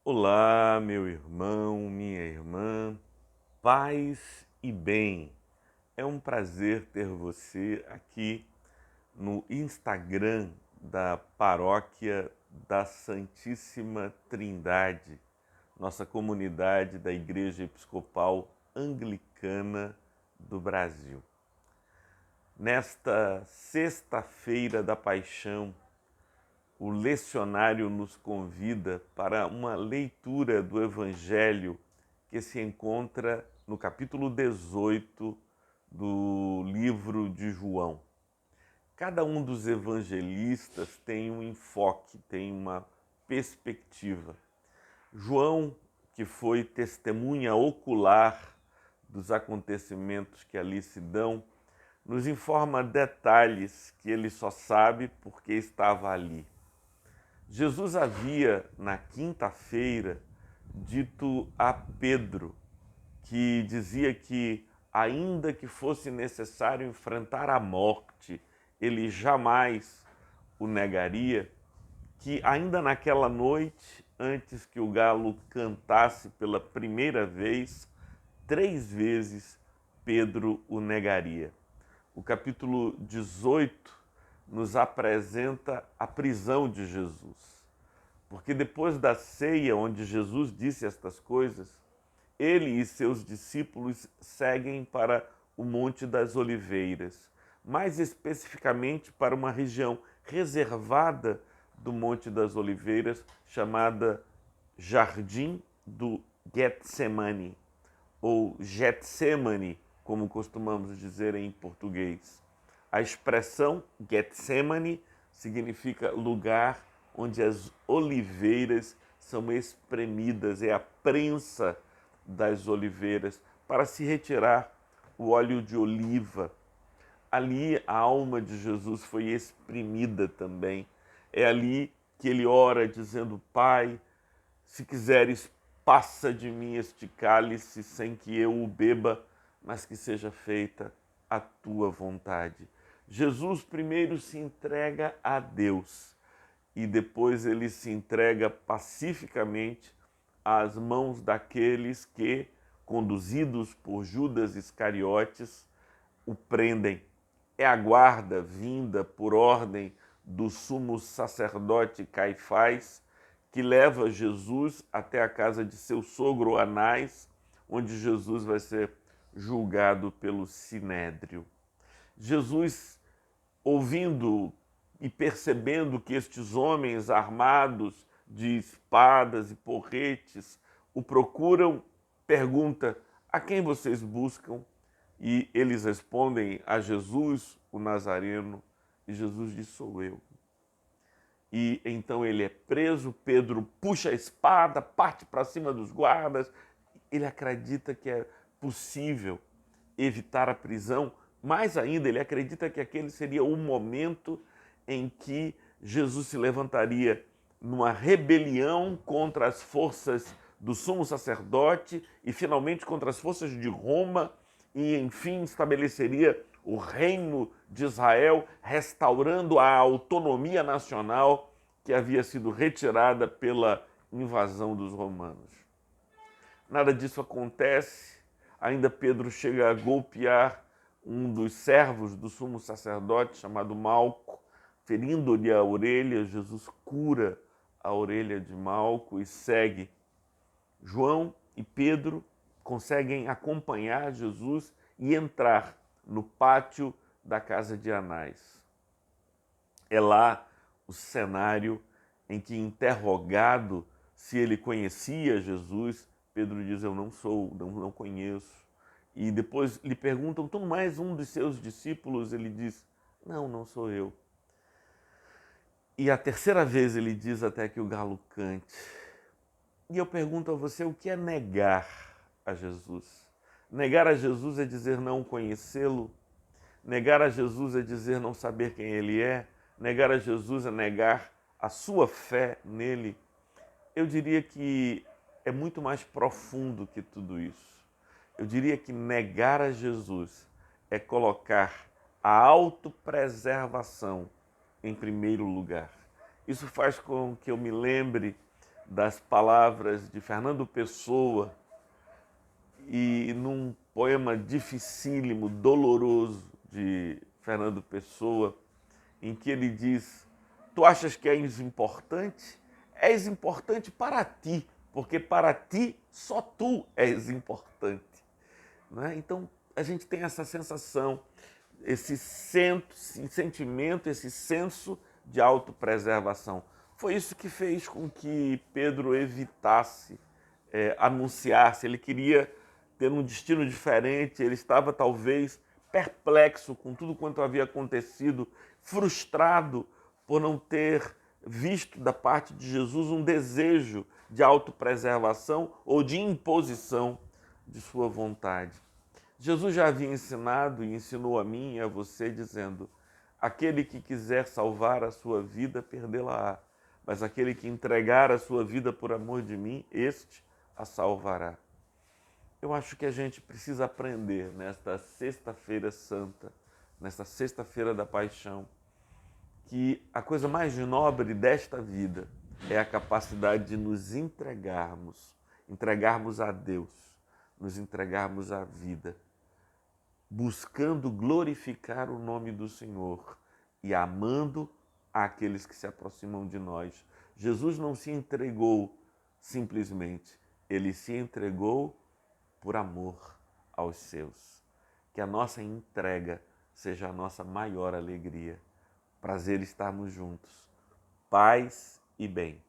Olá, meu irmão, minha irmã, paz e bem. É um prazer ter você aqui no Instagram da Paróquia da Santíssima Trindade, nossa comunidade da Igreja Episcopal Anglicana do Brasil. Nesta sexta-feira da Paixão, o lecionário nos convida para uma leitura do Evangelho que se encontra no capítulo 18 do livro de João. Cada um dos evangelistas tem um enfoque, tem uma perspectiva. João, que foi testemunha ocular dos acontecimentos que ali se dão, nos informa detalhes que ele só sabe porque estava ali. Jesus havia, na quinta-feira, dito a Pedro, que dizia que, ainda que fosse necessário enfrentar a morte, ele jamais o negaria, que ainda naquela noite, antes que o galo cantasse pela primeira vez, 3 vezes Pedro o negaria. O capítulo 18 nos apresenta a prisão de Jesus. Porque depois da ceia, onde Jesus disse estas coisas, ele e seus discípulos seguem para o Monte das Oliveiras, mais especificamente para uma região reservada do Monte das Oliveiras, chamada Jardim do Getsemane, ou Getsemane, como costumamos dizer em português. A expressão Getsemane significa lugar onde as oliveiras são espremidas, é a prensa das oliveiras para se retirar o óleo de oliva. Ali a alma de Jesus foi exprimida também. É ali que ele ora dizendo: Pai, se quiseres, passa de mim este cálice sem que eu o beba, mas que seja feita a tua vontade. Jesus primeiro se entrega a Deus e depois ele se entrega pacificamente às mãos daqueles que, conduzidos por Judas Iscariotes, o prendem. É a guarda vinda por ordem do sumo sacerdote Caifás que leva Jesus até a casa de seu sogro Anás, onde Jesus vai ser julgado pelo Sinédrio. Jesus, ouvindo e percebendo que estes homens armados de espadas e porretes o procuram, pergunta: a quem vocês buscam? E eles respondem: a Jesus, o Nazareno. E Jesus diz: sou eu. E então ele é preso, Pedro puxa a espada, parte para cima dos guardas. Ele acredita que é possível evitar a prisão. Mais ainda, ele acredita que aquele seria o momento em que Jesus se levantaria numa rebelião contra as forças do sumo sacerdote e finalmente contra as forças de Roma e, enfim, estabeleceria o reino de Israel, restaurando a autonomia nacional que havia sido retirada pela invasão dos romanos. Nada disso acontece. Ainda Pedro chega a golpear um dos servos do sumo sacerdote, chamado Malco, ferindo-lhe a orelha. Jesus cura a orelha de Malco e segue. João e Pedro conseguem acompanhar Jesus e entrar no pátio da casa de Anás. É lá o cenário em que, interrogado se ele conhecia Jesus, Pedro diz: eu não sou, não conheço. E depois lhe perguntam: tu não és um dos seus discípulos? Ele diz: não, não sou eu. E a terceira vez ele diz até que o galo cante. E eu pergunto a você: o que é negar a Jesus? Negar a Jesus é dizer não conhecê-lo. Negar a Jesus é dizer não saber quem ele é. Negar a Jesus é negar a sua fé nele. Eu diria que é muito mais profundo que tudo isso. Eu diria que negar a Jesus é colocar a autopreservação em primeiro lugar. Isso faz com que eu me lembre das palavras de Fernando Pessoa e num poema dificílimo, doloroso de Fernando Pessoa, em que ele diz: tu achas que és importante? És importante para ti, porque para ti só tu és importante. Né? Então a gente tem essa sensação, esse sentimento, esse senso de autopreservação. Foi isso que fez com que Pedro evitasse anunciar-se. Ele queria ter um destino diferente, ele estava talvez perplexo com tudo quanto havia acontecido, frustrado por não ter visto da parte de Jesus um desejo de autopreservação ou de imposição de sua vontade. Jesus já havia ensinado e ensinou a mim e a você, dizendo: aquele que quiser salvar a sua vida, perdê-la-á. Mas aquele que entregar a sua vida por amor de mim, este a salvará. Eu acho que a gente precisa aprender nesta Sexta-feira Santa, nesta Sexta-feira da Paixão, que a coisa mais nobre desta vida é a capacidade de nos entregarmos a Deus, nos entregarmos à vida, buscando glorificar o nome do Senhor e amando aqueles que se aproximam de nós. Jesus não se entregou simplesmente, ele se entregou por amor aos seus. Que a nossa entrega seja a nossa maior alegria. Prazer estarmos juntos. Paz e bem.